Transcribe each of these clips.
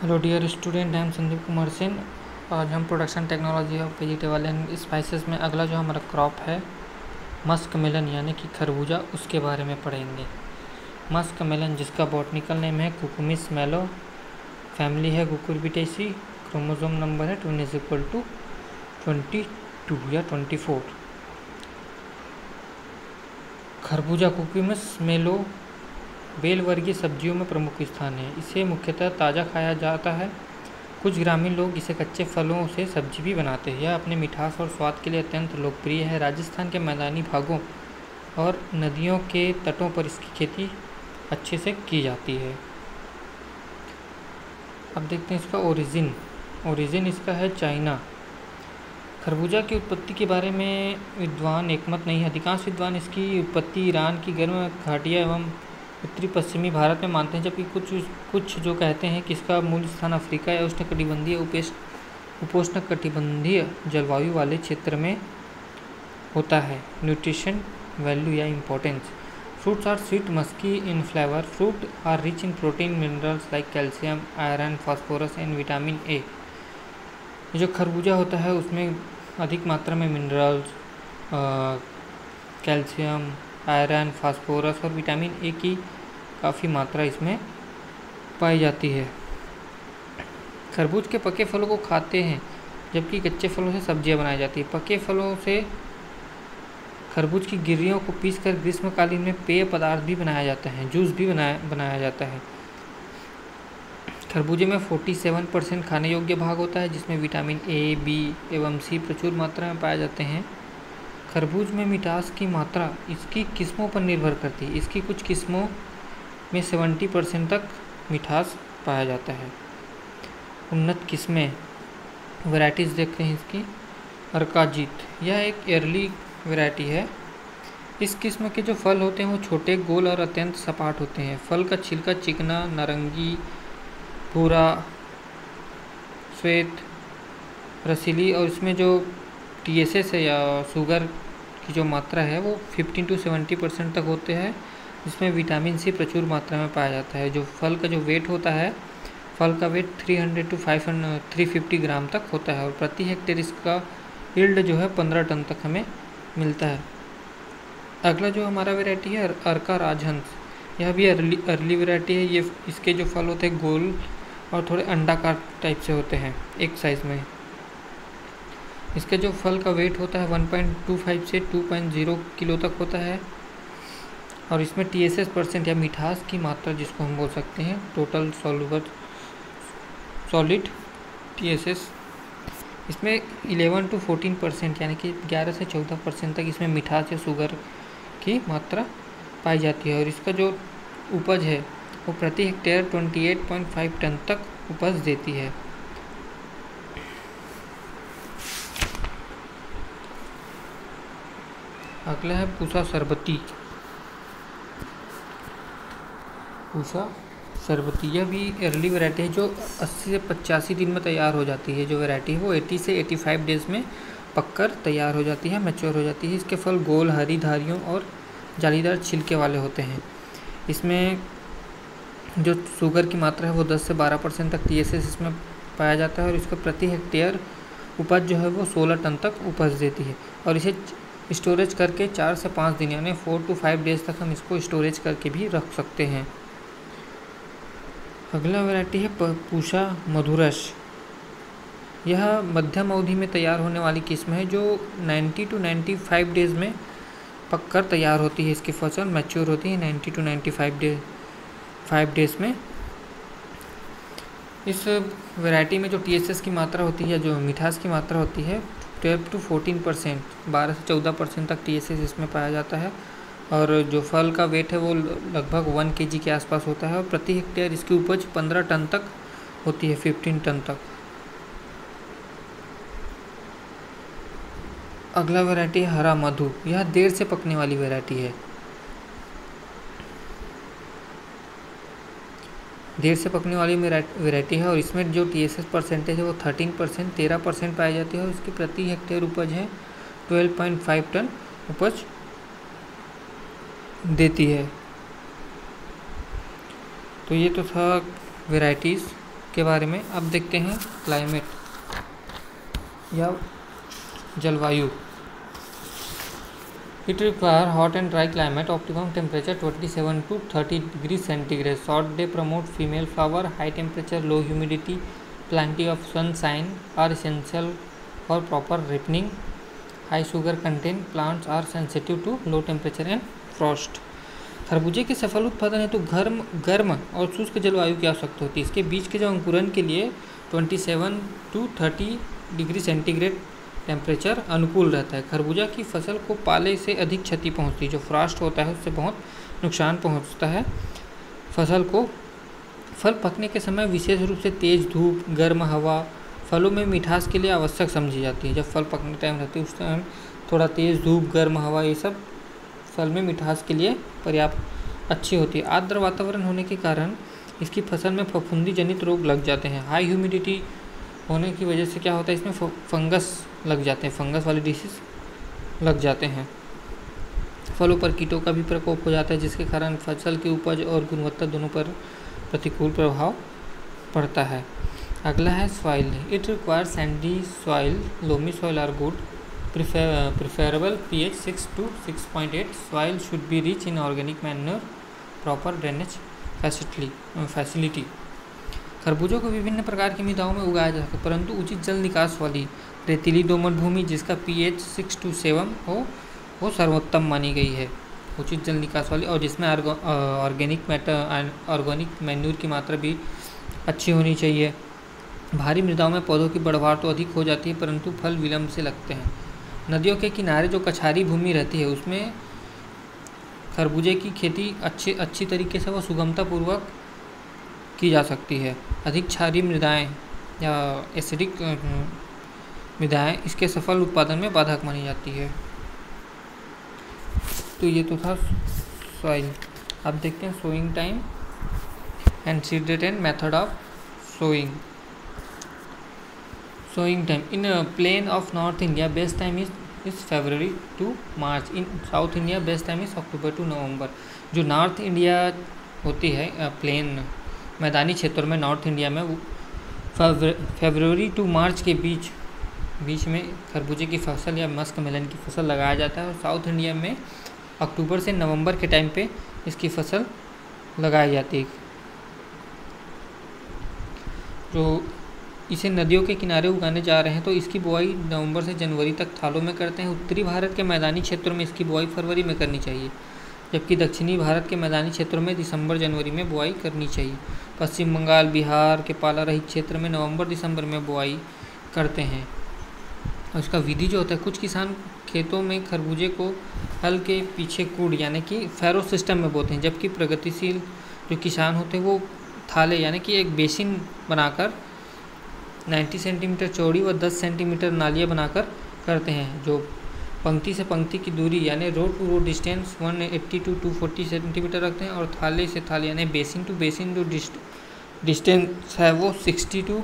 Hello dear student, I am Sandeep Kumar Sen. आज हम production technology of vegetable and spices में अगला जो हमारा क्रॉप है मस्क मेलन यानी कि खरबूजा, उसके बारे में पढ़ेंगे। मस्क मेलन जिसका बॉटनिकल नेम है कुकुमिस मेलो, फैमिली है कुकुरबिटेसी, क्रोमोसोम नंबर है 1=22 या 24। खरबूजा कुकुमिस मेलो बेल वर्गीय सब्जियों में प्रमुख स्थान है। इसे मुख्यतः ताज़ा खाया जाता है। कुछ ग्रामीण लोग इसे कच्चे फलों से सब्जी भी बनाते हैं। यह अपने मिठास और स्वाद के लिए अत्यंत लोकप्रिय है। राजस्थान के मैदानी भागों और नदियों के तटों पर इसकी खेती अच्छे से की जाती है। अब देखते हैं इसका ओरिजिन इसका है चाइना। खरबूजा की उत्पत्ति के बारे में विद्वान एकमत नहीं है। अधिकांश विद्वान इसकी उत्पत्ति ईरान की गर्म घाटियाँ एवं उत्तरी पश्चिमी भारत में मानते हैं, जबकि कुछ जो कहते हैं कि इसका मूल स्थान अफ्रीका या उष्णकटिबंधीय उपोष्णकटिबंधीय जलवायु वाले क्षेत्र में होता है। न्यूट्रिशन वैल्यू या importance. Fruits are sweet musky in flavour. Fruit are rich in protein minerals like calcium, iron, phosphorus and vitamin A. जो खरबूजा होता है उसमें अधिक मात्रा में मिनरल्स, कैल्शियम, आयरन, फास्फोरस और विटामिन ए की काफ़ी मात्रा इसमें पाई जाती है। खरबूज के पके फलों को खाते हैं, जबकि कच्चे फलों से सब्जियां बनाई जाती है। पके फलों से खरबूज की गिर्रियों को पीसकर ग्रीष्मकालीन में पेय पदार्थ भी बनाया जाता है, जूस भी बनाया जाता है। खरबूजे में 47% खाने योग्य भाग होता है, जिसमें विटामिन ए, बी एवं सी प्रचुर मात्रा में पाए जाते हैं। खरबूज में मिठास की मात्रा इसकी किस्मों पर निर्भर करती है। इसकी कुछ किस्मों में 70% तक मिठास पाया जाता है। उन्नत किस्में वैरायटीज़ देखते हैं इसकी। अर्काजीत, यह एक अर्ली वैरायटी है। इस किस्म के जो फल होते हैं वो छोटे, गोल और अत्यंत सपाट होते हैं। फल का छिलका चिकना, नारंगी, भूरा, श्वेत, रसीली और इसमें जो TSS है या शुगर की जो मात्रा है वो 15 to 70% तक होते हैं, जिसमें विटामिन सी प्रचुर मात्रा में पाया जाता है। जो फल का जो वेट होता है, फल का वेट 300 to 350 ग्राम तक होता है और प्रति हेक्टेयर इसका यील्ड जो है 15 टन तक हमें मिलता है। अगला जो हमारा वैरायटी है अर्का राजहंस, यह भी अर्ली वैरायटी है। ये इसके जो फल होते हैं गोल और थोड़े अंडाकार टाइप से होते हैं एक साइज़ में। इसके जो फल का वेट होता है 1.25 से 2.0 किलो तक होता है और इसमें TSS % या मिठास की मात्रा जिसको हम बोल सकते हैं टोटल सॉलिड TSS, इसमें 11 to 14% यानी कि 11 से 14% तक इसमें मिठास या शुगर की मात्रा पाई जाती है और इसका जो उपज है वो प्रति हेक्टेयर 28.5 टन तक उपज देती है। अगला है पूसा शरबती। यह भी अर्ली वैरायटी है जो 80 से 85 दिन में तैयार हो जाती है। जो वैरायटी है वो 80 से 85 डेज़ में पककर तैयार हो जाती है, मैच्योर हो जाती है। इसके फल गोल, हरी धारियों और जालीदार छिलके वाले होते हैं। इसमें जो शुगर की मात्रा है वो 10 से 12% तक TSS इसमें पाया जाता है और इसका प्रति हेक्टेयर उपज जो है वो 16 टन तक उपज देती है और इसे स्टोरेज करके 4 से 5 दिन यानी 4 to 5 डेज़ तक हम इसको स्टोरेज करके भी रख सकते हैं। अगला वैरायटी है पूसा मधुरस। यह मध्यम अवधि में तैयार होने वाली किस्म है जो 90 to 95 डेज़ में पककर तैयार होती है। इसकी फसल मैच्योर होती है 90 to 95 डेज़ में। इस वैरायटी में जो TSS की मात्रा होती है, जो मिठास की मात्रा होती है 12 to 14%, 12 से 14% तक TSS इसमें पाया जाता है और जो फल का वेट है वो लगभग 1 kg के आसपास होता है और प्रति हेक्टेयर इसकी उपज 15 टन तक होती है, 15 टन तक। अगला वैरायटी है हरा मधु। यह देर से पकने वाली वैरायटी है। देर से पकने वाली वैरायटी है और इसमें जो TSS % है वो 13% पाई जाती है और इसकी प्रति हेक्टेयर उपज है 12.5 टन उपज देती है। तो ये तो था वैरायटीज़। के बारे में अब देखते हैं। क्लाइमेट या जलवायु। It require hot and dry climate, optimum temperature 27 to 30 degree centigrade, short day promote female flower, high temperature, low humidity, plenty of sunshine are essential for proper ripening. High sugar content plants are sensitive to low temperature and frost. खरबूजे के सफल उत्पादन हेतु गर्म और शुष्क जलवायु की आवश्यकता होती है। इसके बीज के जो अंकुरन के लिए 27 to 30 डिग्री सेंटीग्रेड टेम्परेचर अनुकूल रहता है। खरबूजा की फसल को पाले से अधिक क्षति पहुंचती है। जो फ्रॉस्ट होता है उससे बहुत नुकसान पहुंचता है फसल को। फल पकने के समय विशेष रूप से तेज़ धूप, गर्म हवा फलों में मिठास के लिए आवश्यक समझी जाती है। जब फल पकने टाइम रहती है उस टाइम थोड़ा तेज़ धूप, गर्म हवा ये सब फल में मिठास के लिए पर्याप्त अच्छी होती है। आर्द्र वातावरण होने के कारण इसकी फसल में फफूंदी जनित रोग लग जाते हैं। हाई ह्यूमिडिटी होने की वजह से क्या होता है, इसमें फंगस लग जाते हैं, फंगस वाले डिसीज लग जाते हैं। फलों पर कीटों का भी प्रकोप हो जाता है, जिसके कारण फसल की उपज और गुणवत्ता दोनों पर प्रतिकूल प्रभाव पड़ता है। अगला है soil. It require sandy soil, loamy soil are good, preferable pH 6 to 6.8, soil should be rich in organic manure, proper drainage facility. खरबूजों को विभिन्न प्रकार की मृदाओं में उगाया जा सकता है, परंतु उचित जल निकास वाली रेतीली दोमट भूमि जिसका pH 6 to 7 हो वो सर्वोत्तम मानी गई है। उचित जल निकास वाली और जिसमें ऑर्गेनिक मैन्यूर की मात्रा भी अच्छी होनी चाहिए। भारी मृदाओं में पौधों की बढ़वार तो अधिक हो जाती है, परंतु फल विलंब से लगते हैं। नदियों के किनारे जो कछारी भूमि रहती है उसमें खरबूजे की खेती अच्छी तरीके से व सुगमतापूर्वक की जा सकती है। अधिक क्षारीय मृदाएँ या एसिडिक मृदाएँ इसके सफल उत्पादन में बाधक मानी जाती है। तो ये तो था सॉइल। अब देखते हैं sowing time and seed rate and method of sowing. Sowing time in plain of north India best time is February to March. In south India best time is October to November. जो north India होती है plane मैदानी क्षेत्रों में north India में फरवरी to मार्च के बीच में खरबूजे की फसल या मस्क मेलन की फसल लगाया जाता है। और साउथ इंडिया में अक्टूबर से नवंबर के टाइम पे इसकी फसल लगाई जाती है। जो इसे नदियों के किनारे उगाने जा रहे हैं तो इसकी बुआई नवंबर से जनवरी तक थालों में करते हैं। उत्तरी भारत के मैदानी क्षेत्रों में इसकी बुआई फरवरी में करनी चाहिए, जबकि दक्षिणी भारत के मैदानी क्षेत्रों में दिसंबर जनवरी में बुआई करनी चाहिए। पश्चिम बंगाल, बिहार के पाला रहित क्षेत्र में नवंबर दिसंबर में बुआई करते हैं। और इसका विधि जो होता है, कुछ किसान खेतों में खरबूजे को हल के पीछे कूड़ यानी कि फैरो सिस्टम में बोते हैं, जबकि प्रगतिशील जो किसान होते हैं वो थाले यानी कि एक बेसिन बनाकर 90 सेंटीमीटर चौड़ी व 10 सेंटीमीटर नालियाँ बनाकर करते हैं। जो पंक्ति से पंक्ति की दूरी यानी row to row distance 180 to 240 centimetre रखते हैं। और थाले से थाले यानी बेसिन टू बेसिन जो डिस्टेंस है वो 60 to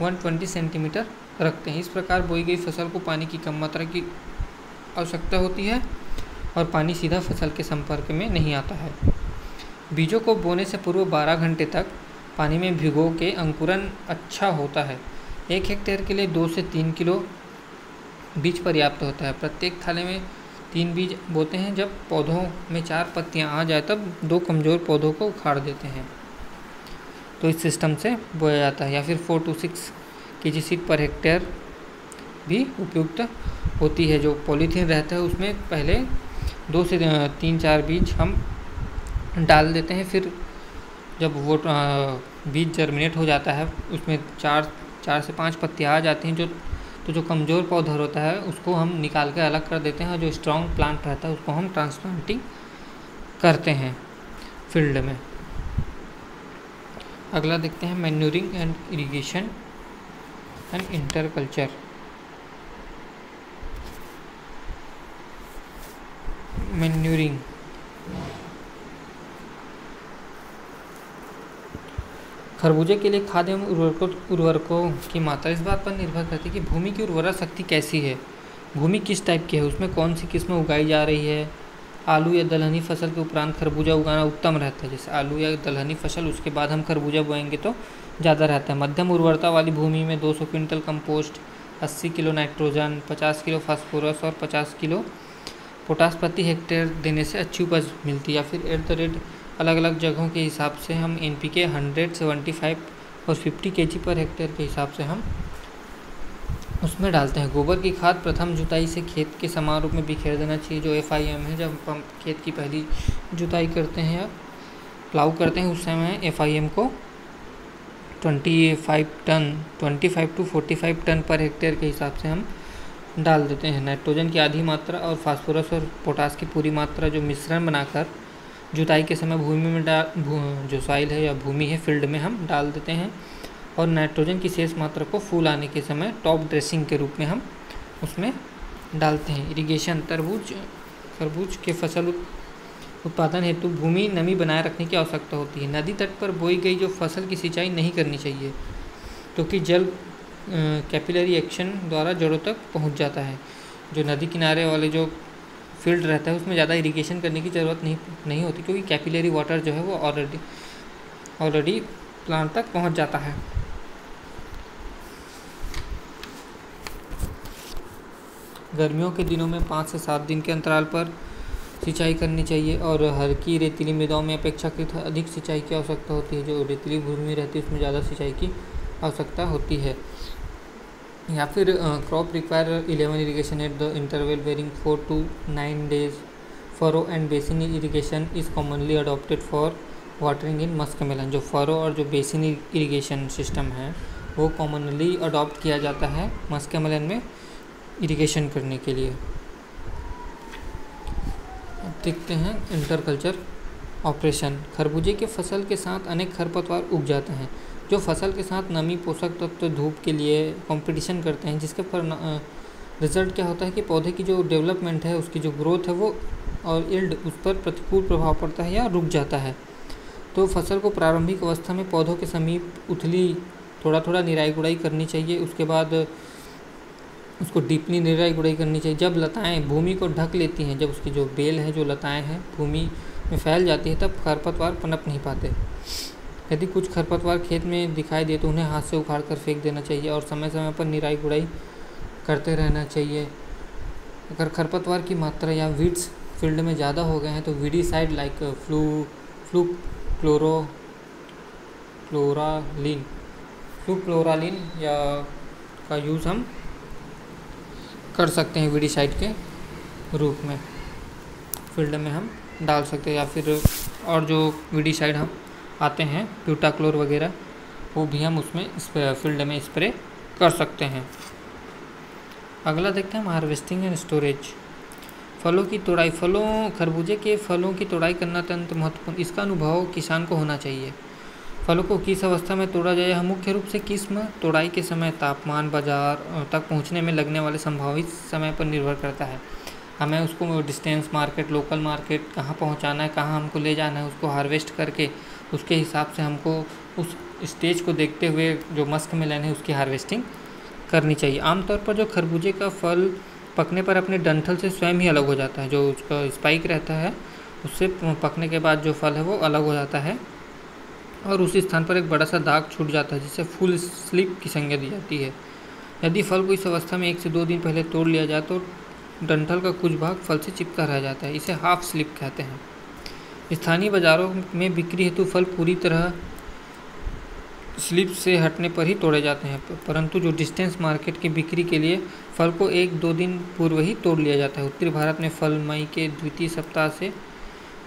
120 सेंटीमीटर रखते हैं। इस प्रकार बोई गई फसल को पानी की कम मात्रा की आवश्यकता होती है और पानी सीधा फसल के संपर्क में नहीं आता है। बीजों को बोने से पूर्व 12 घंटे तक पानी में भिगो के अंकुरन अच्छा होता है। 1 हेक्टेयर के लिए 2 से 3 किलो बीज पर्याप्त होता है। प्रत्येक थाले में 3 बीज बोते हैं। जब पौधों में 4 पत्तियां आ जाए तब 2 कमज़ोर पौधों को उखाड़ देते हैं। तो इस सिस्टम से बोया जाता है। या फिर 4 to 6 kg seed per hectare भी उपयुक्त होती है। जो पॉलीथीन रहता है उसमें पहले 2 से 3-4 बीज हम डाल देते हैं। फिर जब वो बीज जर्मिनेट हो जाता है उसमें 4 से 5 पत्तियाँ आ जाती हैं। जो कमज़ोर पौधा होता है उसको हम निकाल के अलग कर देते हैं और जो स्ट्रॉन्ग प्लांट रहता है उसको हम ट्रांसप्लांटिंग करते हैं फील्ड में। अगला देखते हैं manuring and irrigation and interculture. Manuring खरबूजे के लिए खाद एवं उर्वरकों की मात्रा इस बात पर निर्भर करती है कि भूमि की उर्वरा शक्ति कैसी है, भूमि किस टाइप की है, उसमें कौन सी किस्में उगाई जा रही है। आलू या दलहनी फसल के उपरांत खरबूजा उगाना उत्तम रहता है। जैसे आलू या दलहनी फसल उसके बाद हम खरबूजा बोएंगे तो ज़्यादा रहता है। मध्यम उर्वरता वाली भूमि में 200 quintal compost, 80 kilo nitrogen, 50 kilo phosphorus और 50 किलो पोटास प्रति हेक्टेयर देने से अच्छी उपज मिलती है। या फिर एट द रेट अलग अलग जगहों के हिसाब से हम NPK 100, 75 और 50 kg पर हेक्टेयर के हिसाब से हम उसमें डालते हैं। गोबर की खाद प्रथम जुताई से खेत के समान रूप में बिखेर देना चाहिए। जो FIM है, जब हम खेत की पहली जुताई करते हैं या प्लाऊ करते हैं उस समय FIM को 25 to 45 टन पर हेक्टेयर के हिसाब से हम डाल देते हैं। नाइट्रोजन की आधी मात्रा और फास्फोरस और पोटास की पूरी मात्रा जो मिश्रण बनाकर जुताई के समय भूमि में जो सॉइल है या भूमि है फील्ड में हम डाल देते हैं। और नाइट्रोजन की शेष मात्रा को फूल आने के समय टॉप ड्रेसिंग के रूप में हम उसमें डालते हैं। इरिगेशन खरबूज के फसल उत्पादन हेतु भूमि नमी बनाए रखने की आवश्यकता होती है। नदी तट पर बोई गई जो फसल की सिंचाई नहीं करनी चाहिए, क्योंकि जल कैपिलरी एक्शन द्वारा जड़ों तक पहुंच जाता है। जो नदी किनारे वाले जो फील्ड रहता है उसमें ज़्यादा इरिगेशन करने की ज़रूरत नहीं होती, क्योंकि कैपिलरी वाटर जो है वो ऑलरेडी प्लांट तक पहुंच जाता है। गर्मियों के दिनों में 5 से 7 दिन के अंतराल पर सिंचाई करनी चाहिए और हल्की रेतीली मृदाओं में अपेक्षाकृत अधिक सिंचाई की आवश्यकता होती है। जो रेतीली भूमि रहती है उसमें ज़्यादा सिंचाई की आवश्यकता होती है। या फिर crop require 11 irrigation at the interval varying 4 to 9 days। Furrow and basin irrigation is commonly adopted for watering in muskmelon. जो फरो और जो बेसिन इरिगेशन सिस्टम है वो कॉमनली अडॉप्ट किया जाता है मस्कमेलन में इरिगेशन करने के लिए। अब देखते हैं इंटरकल्चर ऑपरेशन। खरबूजे के फसल के साथ अनेक खरपतवार उग जाते हैं जो फसल के साथ नमी, पोषक तत्व, धूप के लिए कंपटीशन करते हैं, जिसके पर रिजल्ट क्या होता है कि पौधे की जो डेवलपमेंट है, उसकी जो ग्रोथ है वो और यील्ड उस पर प्रतिकूल प्रभाव पड़ता है या रुक जाता है। तो फसल को प्रारंभिक अवस्था में पौधों के समीप उथली थोड़ा निराई गुड़ाई करनी चाहिए। उसके बाद उसको डीपली निराई गुड़ाई करनी चाहिए। जब लताएँ भूमि को ढक लेती हैं, जब उसकी जो बेल है, जो लताएँ हैं भूमि में फैल जाती है, तब खरपतवार पनप नहीं पाते। यदि कुछ खरपतवार खेत में दिखाई दे तो उन्हें हाथ से उखाड़ कर फेंक देना चाहिए और समय समय पर निराई गुड़ाई करते रहना चाहिए। अगर खरपतवार की मात्रा या वीड्स फील्ड में ज़्यादा हो गए हैं तो वीडीसाइड लाइक फ्लूक्लोरालिन या का यूज़ हम कर सकते हैं। वीडीसाइड के रूप में फील्ड में हम डाल सकते हैं। या फिर और जो वीडीसाइड हम आते हैं ब्यूटाक्लोर वगैरह, वो भी हम उसमें फील्ड में स्प्रे कर सकते हैं। अगला देखते हैं हम हार्वेस्टिंग एंड स्टोरेज। फलों की तोड़ाई। खरबूजे के फलों की तोड़ाई करना अत्यंत महत्वपूर्ण। इसका अनुभव किसान को होना चाहिए। फलों को किस अवस्था में तोड़ा जाए, यह मुख्य रूप से किस्म, तोड़ाई के समय, तापमान, बाजार तक पहुंचने में लगने वाले संभावित समय पर निर्भर करता है। हमें उसको डिस्टेंस मार्केट, लोकल मार्केट कहाँ पहुंचाना है, कहाँ हमको ले जाना है, उसको हार्वेस्ट करके उसके हिसाब से हमको उस स्टेज को देखते हुए जो मस्कमेलन है उसकी हार्वेस्टिंग करनी चाहिए। आमतौर पर जो खरबूजे का फल पकने पर अपने डंठल से स्वयं ही अलग हो जाता है। जो उसका स्पाइक रहता है उससे पकने के बाद जो फल है वो अलग हो जाता है और उसी स्थान पर एक बड़ा सा दाग छूट जाता है, जिसे फुल स्लिप की संज्ञा दी जाती है। यदि फल को इस अवस्था में 1 से 2 दिन पहले तोड़ लिया जाए तो डंठल का कुछ भाग फल से चिपका रह जाता है। इसे हाफ स्लिप कहते हैं। स्थानीय बाज़ारों में बिक्री हेतु फल पूरी तरह स्लिप से हटने पर ही तोड़े जाते हैं, परंतु जो डिस्टेंस मार्केट की बिक्री के लिए फल को 1-2 दिन पूर्व ही तोड़ लिया जाता है। उत्तरी भारत में फल मई के द्वितीय सप्ताह से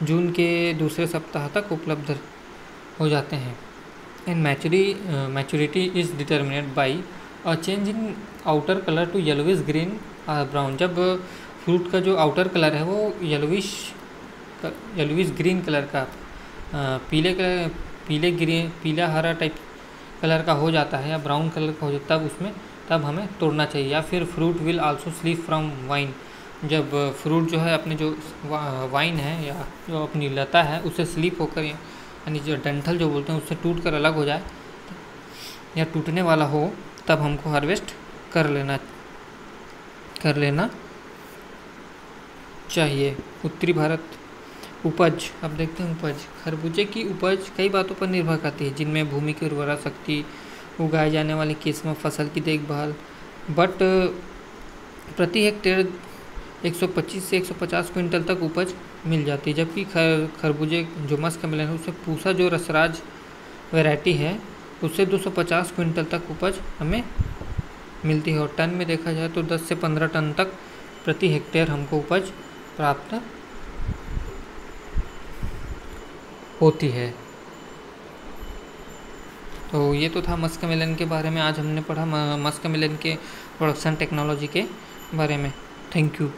जून के दूसरे सप्ताह तक उपलब्ध हो जाते हैं। And maturity is determined by a change in outer colour to yellowish green brown. जब फ्रूट का जो आउटर कलर है वो येलोविश ग्रीन कलर का, पीला हरा टाइप कलर का हो जाता है या ब्राउन कलर का हो जाता है, तब हमें तोड़ना चाहिए। या फिर fruit will also slip from wine. जब फ्रूट जो है अपने जो वाइन है या जो अपनी लता है उससे स्लिप होकर, यानी जो डंठल जो बोलते हैं उससे टूट कर अलग हो जाए या टूटने वाला हो, तब हमको हार्वेस्ट कर लेना चाहिए। उत्तरी भारत उपज, अब देखते हैं उपज। खरबूजे की उपज कई बातों पर निर्भर करती है, जिनमें भूमि की उर्वरा शक्ति, उगाए जाने वाली किस्म, फसल की देखभाल। बट प्रति हेक्टेयर 125 से 150 क्विंटल तक उपज मिल जाती है। जबकि खरबूजे जो मस्कमेलन है उससे पूसा जो रसराज वैरायटी है उससे 250 क्विंटल तक उपज हमें मिलती है। और टन में देखा जाए तो 10 से 15 टन तक प्रति हेक्टेयर हमको उपज प्राप्त होती है। तो ये तो था मस्कमेलन के बारे में। आज हमने पढ़ा मस्कमेलन के प्रोडक्शन टेक्नोलॉजी के बारे में। Thank you.